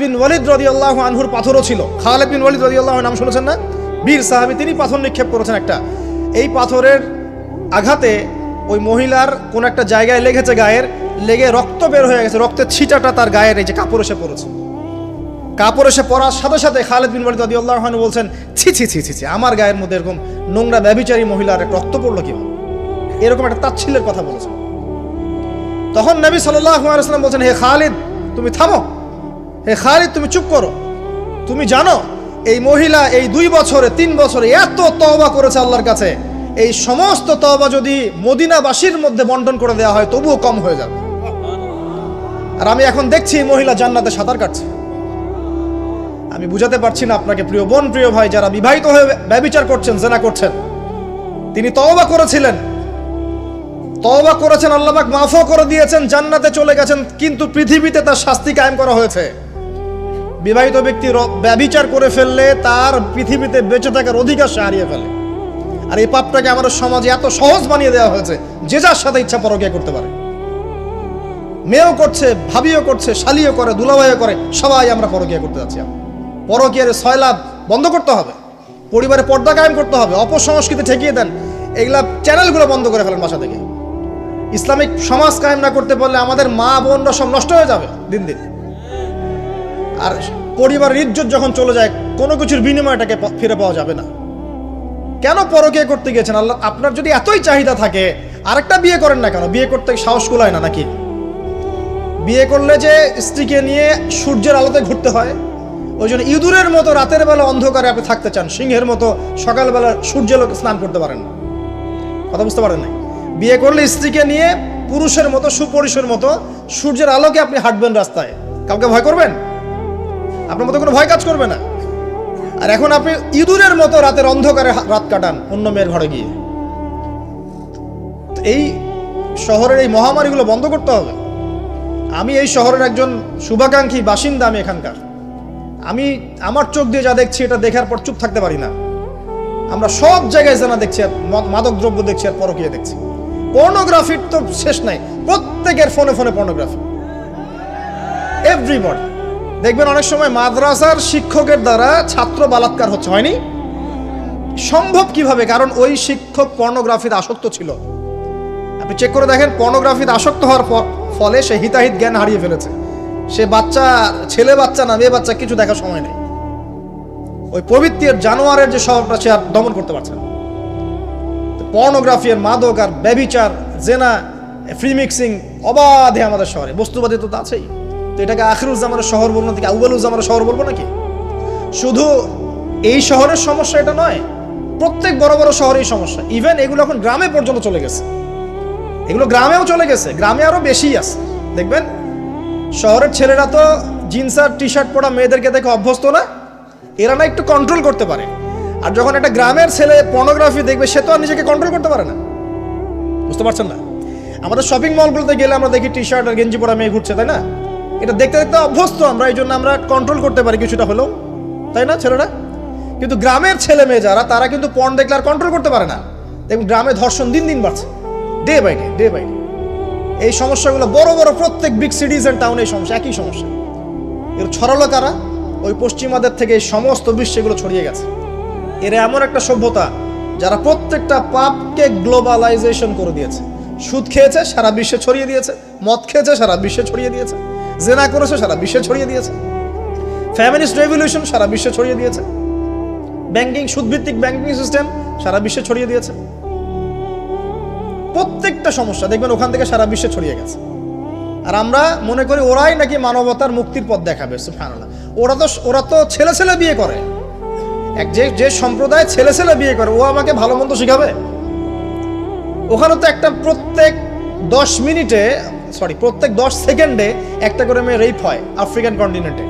বিন ওয়ালিদ রাদিয়াল্লাহু আনহুর পাথরও ছিল। খালিদ বিন ওয়ালিদ রাদিয়াল্লাহু আনহু নাম শুনেছেন না? বীর সাহাবী, তিনি পাথর নিক্ষেপ করেছেন একটা। এই পাথরের আঘাতে ওই মহিলার কোন একটা জায়গায় লেগেছে, গায়ের লেগে রক্ত বের হয়ে গেছে, রক্তের ছিটাটা তার গায়ের এই যে কাপড় এসে পড়েছে। কাপড় এসে পড়ার সাথে সাথে খালিদ বিন ওয়ালিদ রাদিয়াল্লাহু আনহু বলছেন, ছি ছি ছি ছি ছি, আমার গায়ের মধ্যে এরকম নোংরা ব্যভিচারী মহিলার রক্ত পড়লো কিভাবে? এরকম একটা তাচ্ছিল্যের কথা বলেছেন। তখন নবী সাল্লাল্লাহু আলাইহি ওয়াসাল্লাম বলছেন, হে খালিদ তুমি থামো, হে খালিদ তুমি চুপ করো। তুমি জানো এই মহিলা এই 2 বছরে 3 বছরে এত তওবা করেছে আল্লাহর কাছে, এই সমস্ত তওবা যদি মদিনাবাসীর মধ্যে বন্টন করে দেওয়া হয় তবুও কম হয়ে যাবে। আর আমি এখন দেখছি এই মহিলা জান্নাতে সাঁতার কাটছে। আমি বুঝাতে পারছি না আপনাকে প্রিয় বোন, প্রিয় ভাই, যারা বিবাহিত হয়ে ব্যভিচার করছেন, জিনা করছেন, তিনি তওবা করেছিলেন, তওবা করেছেন, আল্লাহ পাক মাফও করে দিয়েছেন, জান্নাতে চলে গেছেন, কিন্তু পৃথিবীতে তার শাস্তি কায়েম করা হয়েছে। বিবাহিত ব্যক্তি ব্যভিচার করে ফেললে তার পৃথিবীতে বেঁচে থাকার অধিকার সে হারিয়ে ফেলে। আর এই পাপটাকে আমাদের সমাজে এত সহজ বানিয়ে দেওয়া হয়েছে, যে যার সাথে ইচ্ছা পরকীয়া করতে পারে। মেয়েও করছে, ভাবিও করছে, শালিও করে, দুলাভাইও করে, সবাই আমরা পরকীয়া করতে যাচ্ছি। পরকীয়ার সয়লাভ বন্ধ করতে হবে, পরিবারে পর্দা কায়েম করতে হবে, অপসংস্কৃতি ঠেকিয়ে দেন, এগুলা চ্যানেলগুলো বন্ধ করে ফেলেন বাসা থেকে। ইসলামিক সমাজ কায়েম না করতে পারলে আমাদের মা বোনরা সব নষ্ট হয়ে যাবে দিন দিন। আর পরিবারের ইজ্জত যখন চলে যায়, কোনো কিছুর বিনিময়টাকে ফিরে পাওয়া যাবে না। কেন পরকীয়া করতে গেছেন? আল্লাহ, আপনার যদি এতই চাহিদা থাকে আরেকটা বিয়ে করেন না কেন? বিয়ে করতে সাহস কুলায় না নাকি? বিয়ে করলে যে স্ত্রীকে নিয়ে সূর্যের আলোতে ঘুরতে হয়, ওই জন্য ইঁদুরের মতো রাতের বেলা অন্ধকারে আপনি থাকতে চান, সিংহের মতো সকালবেলা সূর্যালোকে স্নান করতে পারেন না। কথা বুঝতে পারেন না? বিয়ে করলে স্ত্রীকে নিয়ে পুরুষের মতো, সুপুরুষের মতো সূর্যের আলোকে আপনি হাঁটবেন রাস্তায়, কাউকে ভয় করবেন? আপনার মতো কোনো ভয় কাজ করবে না। আর এখন আপনি ইঁদুরের মতো রাতের অন্ধকারে রাত কাটান অন্য মেয়ের ঘরে গিয়ে। এই শহরের এই মহামারীগুলো বন্ধ করতে হবে। আমি এই শহরের একজন শুভাকাঙ্ক্ষী বাসিন্দা, আমি এখানকার। আমি আমার চোখ দিয়ে যা দেখছি, এটা দেখার পর চুপ থাকতে পারি না। আমরা সব জায়গায় জানা দেখছি, আর মাদক দ্রব্য দেখছি, আর পরকীয়া দেখছি। পর্নোগ্রাফির তো শেষ নাই, প্রত্যেকের ফোনে ফোনে পর্নোগ্রাফি, এভরিবডি। দেখবেন অনেক সময় মাদ্রাসার শিক্ষকের দ্বারা ছাত্র বালাৎকার হচ্ছে, হয়নি? সম্ভব কিভাবে? কারণ ওই শিক্ষক পর্নোগ্রাফিতে আসক্ত ছিল। আপনি চেক করে দেখেন, পর্নোগ্রাফিতে আসক্ত হওয়ার ফলে সে হিতাহিত জ্ঞান হারিয়ে ফেলেছে। সে বাচ্চা, ছেলে বাচ্চা না মেয়ে বাচ্চা, কিছু দেখার সময় নেই। ওই পবিত্রের জানোয়ারের যে স্বভাবটা সে আর দমন করতে পারছে না। পর্নোগ্রাফি আর মাদক আর ব্যভিচার, জেনা, ফ্রি মিক্সিং অবাধে আমাদের শহরে। বস্তুবাদী তো আছেই। তো এটাকে আখিরুজ্জামানের শহর বলবো নাকি আউয়ালুজ্জামানের শহর বলবো নাকি? শুধু এই শহরের সমস্যা এটা নয়, প্রত্যেক বড় বড় শহরেই সমস্যা। ইভেন এগুলো এখন গ্রামে পর্যন্ত চলে গেছে, এগুলো গ্রামেও চলে গেছে, গ্রামে আরো বেশি আছে। দেখবেন শহরের ছেলেরা তো জিন্স আর টি শার্ট পরা মেয়েদেরকে দেখে অভ্যস্ত না, এরা না একটু কন্ট্রোল করতে পারে। আর যখন একটা গ্রামের ছেলে পর্নোগ্রাফি দেখবে, সে তো আর নিজেকে কন্ট্রোল করতে পারে না। বুঝতে পারছেন না? আমাদের শপিং মলগুলোতে গেলে আমরা দেখি টি শার্ট আর গেঞ্জি পরা মেয়ে ঘুরছে, তাই না? এটা দেখতে দেখতে অভ্যস্ত আমরা, এই জন্য আমরা কন্ট্রোল করতে পারি কিছুটা হলেও, তাই না ছেলেরা? কিন্তু গ্রামের ছেলে মেয়ে যারা, তারা কিন্তু পর্ন দেখলে আর কন্ট্রোল করতে পারে না। দেখুন গ্রামে ধর্ষণ দিন দিন বাড়ছে, day by day, day by day. এই সমস্যাগুলো বড় বড় প্রত্যেক বিগ সিটিজ এন্ড টাউনে এই সমস্যা, একই সমস্যা। এর ছড়ালো কারা? ওই পশ্চিমাদের থেকে এই সমস্ত বিশ্বে এগুলো ছড়িয়ে গেছে। এরা এমন একটা সভ্যতা যারা প্রত্যেকটা পাপকে গ্লোবালাইজেশন করে দিয়েছে। সুদ খেয়েছে, সারা বিশ্বে ছড়িয়ে দিয়েছে। মদ খেয়েছে, সারা বিশ্বে ছড়িয়ে দিয়েছে। জেনা করেছে, সারা বিশ্বে ছড়িয়ে দিয়েছে। ফ্যামিলিস্ট রেভলিউশন সারা বিশ্বে ছড়িয়ে দিয়েছে। ব্যাংকিং, সুদভিত্তিক ব্যাংকিং সিস্টেম সারা বিশ্বে ছড়িয়ে দিয়েছে। প্রত্যেকটা সমস্যা দেখবেন ওখান থেকে সারা বিশ্বে ছড়িয়ে গেছে। আর আমরা মনে করি ওরাই নাকি মানবতার মুক্তির পথ দেখাবে। সুবহানাল্লাহ। ওরা তো ছেলে ছেলে বিয়ে করে। যে সম্প্রদায় ছেলে ছেলে বিয়ে করে, ও আমাকে ভালো মন্দ শিখাবে? ওখানে তো একটা প্রত্যেক 10 সেকেন্ডে একটা করে মেয়ে রেপ হয় আফ্রিকান কন্টিনেন্টে।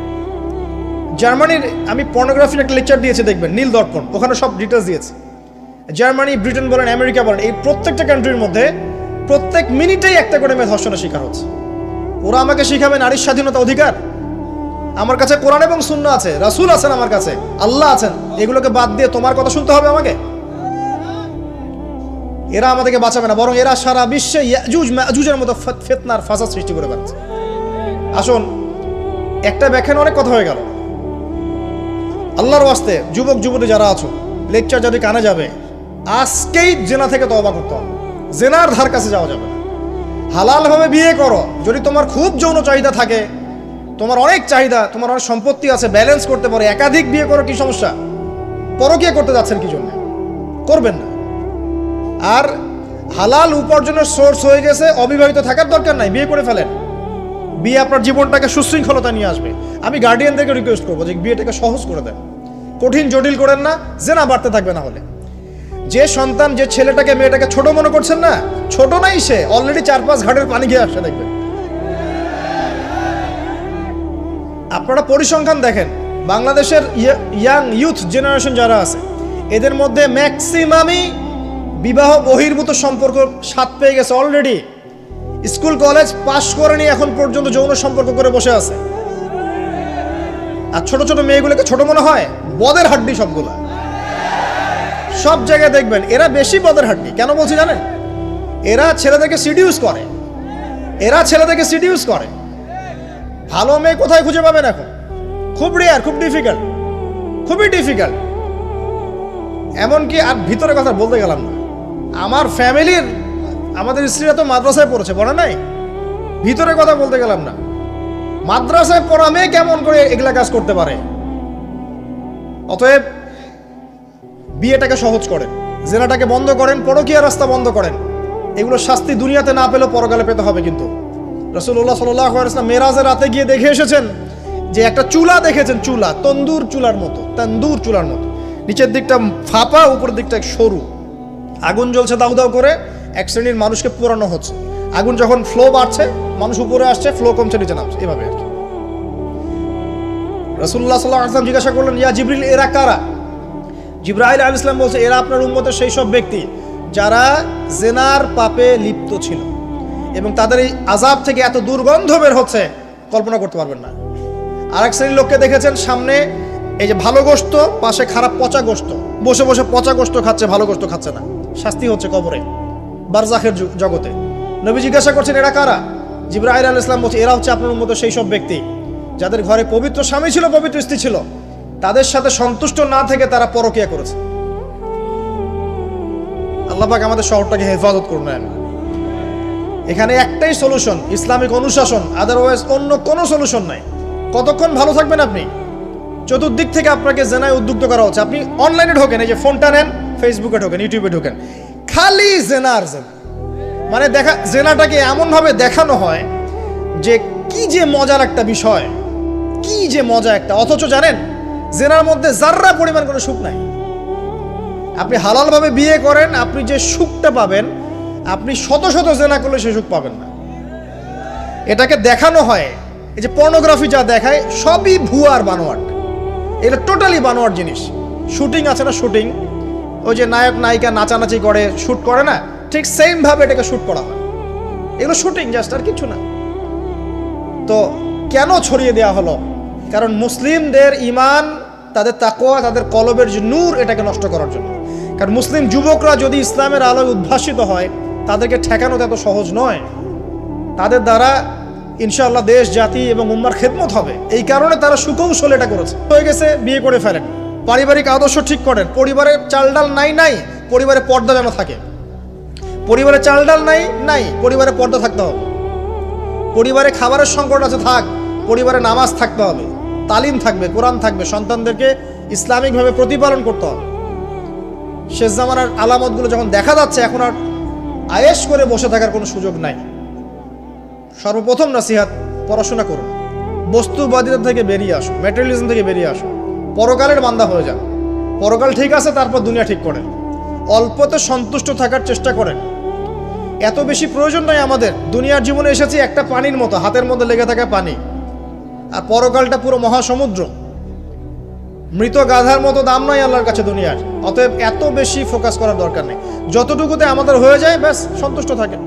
জার্মানির, আমি পর্নোগ্রাফির একটা লেকচার দিয়েছি, দেখবেন নীল দর্পণ, ওখানে সব ডিটেলস দিয়েছে। জার্মানি, ব্রিটেন বলেন, আমেরিকা বলেন, এই প্রত্যেকটা কান্ট্রির মধ্যে প্রত্যেক মিনিটেই একটা করে মেয়ে ধর্ষণের শিকার হচ্ছে। ওরা আমাকে শিখাবে নারীর স্বাধীনতা, অধিকার? আমার কাছে কোরআন এবং সুন্নাহ আছে, রাসূল আছেন, আমার কাছে আল্লাহ আছেন। এগুলোকে বাদ দিয়ে তোমার কথা শুনতে হবে আমাকে? এরা আমাদেরকে বাঁচাবে না, বরং এরা সারা বিশ্বে ইয়াজুজ মাজুজের মতো ফিতনার ফাসাদ সৃষ্টি করে বেড়াচ্ছে। আসুন একটা ব্যাখ্যানে অনেক কথা হয়ে গেল। আল্লাহর ওয়াস্তে যুবক যুবতী যারা আছো, লেকচার যদি কানে যাবে, আজকেই জেনা থেকে তওবা করতে হবে। জেনার ধার কাছে যাওয়া যাবে না। হালালভাবে বিয়ে করো। যদি তোমার খুব যৌন চাহিদা থাকে, তোমার অনেক চাহিদা, তোমার অনেক সম্পত্তি আছে, ব্যালেন্স করতে পারো, একাধিক বিয়ে করো, কি সমস্যা? পরকীয়া করতে যাচ্ছেন কি জন্য? করবেন না। আর হালাল উপার্জনের সোর্স হয়ে গেছে, অবিবাহিত থাকার দরকার নাই, বিয়ে করে ফেলেন। বিয়ে আপনার জীবনটাকে সুশৃঙ্খলতা নিয়ে আসবে। আমি গার্ডিয়ানদেরকে রিকোয়েস্ট করবো যে বিয়েটাকে সহজ করে দেন, কঠিন জটিল করেন না, জেনা বাড়তে থাকবে। না হলে যে সন্তান, যে ছেলেটাকে মেয়েটাকে ছোট মনে করছেন না, ছোট নাই, সে অলরেডি 4-5 ঘাটের পানি খেয়ে আসছে। দেখবেন, আপনারা পরিসংখ্যান দেখেন, বাংলাদেশের ইয়াং ইউথ জেনারেশন যারা আছে, এদের মধ্যে ম্যাক্সিমামই বিবাহ বহির্ভূত সম্পর্ক স্বাদ পেয়ে গেছে অলরেডি। স্কুল কলেজ পাশ করে নিয়ে এখন পর্যন্ত যৌন সম্পর্ক করে বসে আছে। আর ছোট ছোট মেয়েগুলোকে ছোট মনে হয়, বদের হাড্ডি সবগুলা। সব জায়গায় দেখবেন এরা বেশি বদের হাড্ডি। কেন বলছি জানেন? এরা ছেলেদেরকে সিডিউস করে, ভালো মেয়ে কোথায় খুঁজে পাবেন এখন? খুব রেয়ার, খুব ডিফিকাল্ট, খুবই ডিফিকাল্ট। এমনকি আর ভিতরে কথা বলতে গেলাম না, আমার ফ্যামিলির, আমাদের স্ত্রীরা তো মাদ্রাসায় পড়েছে, পড়ে নাই? ভিতরে কথা বলতে গেলাম না, মাদ্রাসায় পড়া মেয়ে কেমন করে এগুলা কাজ করতে পারে? অতএব বিয়েটাকে সহজ করেন, জেনাটাকে বন্ধ করেন, পরকীয়ার রাস্তা বন্ধ করেন। এগুলো শাস্তি দুনিয়াতে না পেলেও পরকালে পেতে হবে। কিন্তু রাসূলুল্লাহ সাল্লাল্লাহু আলাইহি ওয়াসাল্লাম মেরাজের রাতে গিয়ে দেখে এসেছেন যে একটা চুলা দেখেছেন, চুলা তন্দুর চুলার মতো, নিচের দিকটা ফাঁপা, উপরের দিকটা সরু, আগুন জ্বলছে দাউ দাউ করে, এক শ্রেণীর মানুষকে পোড়ানো হচ্ছে। আগুন যখন ফ্লো বাড়ছে, মানুষ উপরে আসছে, ফ্লো কমছে, নিচে নামছে, এভাবে আর কি। রাসূলুল্লাহ সাল্লাল্লাহু আলাইহি ওয়াসাল্লাম জিজ্ঞাসা করলেন, ইয়া জিবরিল, এরা কারা? জিবরাইল আলাইহিস সালাম বলছে, এরা আপনার উম্মতের সেই সব ব্যক্তি যারা জেনার পাপে লিপ্ত ছিল, এবং তাদের এই আযাব থেকে এত দুর্গন্ধ বের হচ্ছে কল্পনা করতে পারবেন না। আরেক শ্রেণীর লোককে দেখেছেন, সামনে এই যে ভালো গোশত, পাশে খারাপ পচা গোশত, বসে বসে পচা গোশত খাচ্ছে, ভালো গোশত খাচ্ছে না। শাস্তি হচ্ছে কবরে, বারজাখের জগতে। নবী জিজ্ঞাসা করছেন, এরা কারা? জিবরাইল আলাইহিস সালাম বলছে, এরা হচ্ছে আপনার উম্মতের সেই সব ব্যক্তি যাদের ঘরে পবিত্র স্বামী ছিল, পবিত্র স্ত্রী ছিল, তাদের সাথে সন্তুষ্ট না থেকে তারা পরকীয়া করেছে। আল্লাহ পাক আমাদের শহরটাকে হেফাজত করুন। এখানে একটাই সলিউশন, ইসলামিক অনুশাসন, আদারওয়াইজ অন্য কোনো সলিউশন নাই। কতক্ষণ ভালো থাকবেন আপনি? চতুর্দিক থেকে আপনাকে জেনায় উদ্যুক্ত করা হচ্ছে। আপনি অনলাইনে ঢোকেন, এই যে ফোনটা নেন, ফেসবুকে ঢোকেন, ইউটিউবে ঢোকেন, খালি জেনার জেনা। মানে দেখা, জেনাটাকে এমনভাবে দেখানো হয় যে কি যে মজার একটা বিষয়, কি যে মজা একটা। অথচ জানেন, জেনার মধ্যে যার্রা পরিমাণ কোনো সুখ নাই। আপনি হালালভাবে বিয়ে করেন, আপনি যে সুখটা পাবেন, আপনি শত শত জেনা করলে সে সুখ পাবেন না। এটাকে দেখানো হয়, এই যে পর্নোগ্রাফি যা দেখায়, সবই ভুয়ার বানোয়াট। এটা টোটালি বানোয়াট জিনিস। শুটিং আছে না, শুটিং, ওই যে নায়ক নায়িকা নাচানাচি করে, শ্যুট করে না, ঠিক সেম ভাবে এটাকে শ্যুট করা হয়। এগুলো শুটিং, জাস্ট, আর কিছু না। তো কেন ছড়িয়ে দেওয়া হলো? কারণ মুসলিমদের ঈমান, তাদের তাকওয়া, তাদের কলবের যে নূর, এটাকে নষ্ট করার জন্য। কারণ মুসলিম যুবকরা যদি ইসলামের আলোয় উদ্ভাসিত হয়, তাদেরকে ঠেকানো এত সহজ নয়। তাদের দ্বারা ইনশাআল্লাহ দেশ, জাতি এবং উম্মার খেদমত হবে। এই কারণে তারা সুকৌশল এটা করেছে। হয়ে গেছে, বিয়ে করে ফেলেন, পারিবারিক আদর্শ ঠিক করেন। পরিবারে চাল ডাল নাই, পরিবারে পর্দা যেন থাকে। পরিবারে চাল ডাল নাই, পরিবারে পর্দা থাকতে হবে। পরিবারে খাবারের সংকট আছে, থাক, পরিবারে নামাজ থাকতে হবে, তালিম থাকবে, কোরআন থাকবে, সন্তানদেরকে ইসলামিকভাবে প্রতিপালন করতে হবে। শেষ জামানার আলামতগুলো যখন দেখা যাচ্ছে, এখন আর আয়েশ করে বসে থাকার কোনো সুযোগ নাই। সর্বপ্রথম নসিহত, পড়াশোনা করুন, বস্তুবাদিতা থেকে বেরিয়ে আসুন, ম্যাটেরিয়ালিজম থেকে বেরিয়ে আসুন, পরকালের বান্দা হয়ে যান। পরকাল ঠিক আছে, তারপর দুনিয়া ঠিক করেন। অল্পতে সন্তুষ্ট থাকার চেষ্টা করেন। এত বেশি প্রয়োজন নয় আমাদের। দুনিয়ার জীবনে এসেছি একটা পানির মতো, হাতের মধ্যে লেগে থাকা পানি, আর পরকালটা পুরো মহাসমুদ্র। মৃত গাধার মতো দাম নয় আল্লাহর কাছে দুনিয়ার। অতএব এত বেশি ফোকাস করার দরকার নেই। যতটুকুতে আমাদের হয়ে যায়, ব্যাস সন্তুষ্ট থাকেন।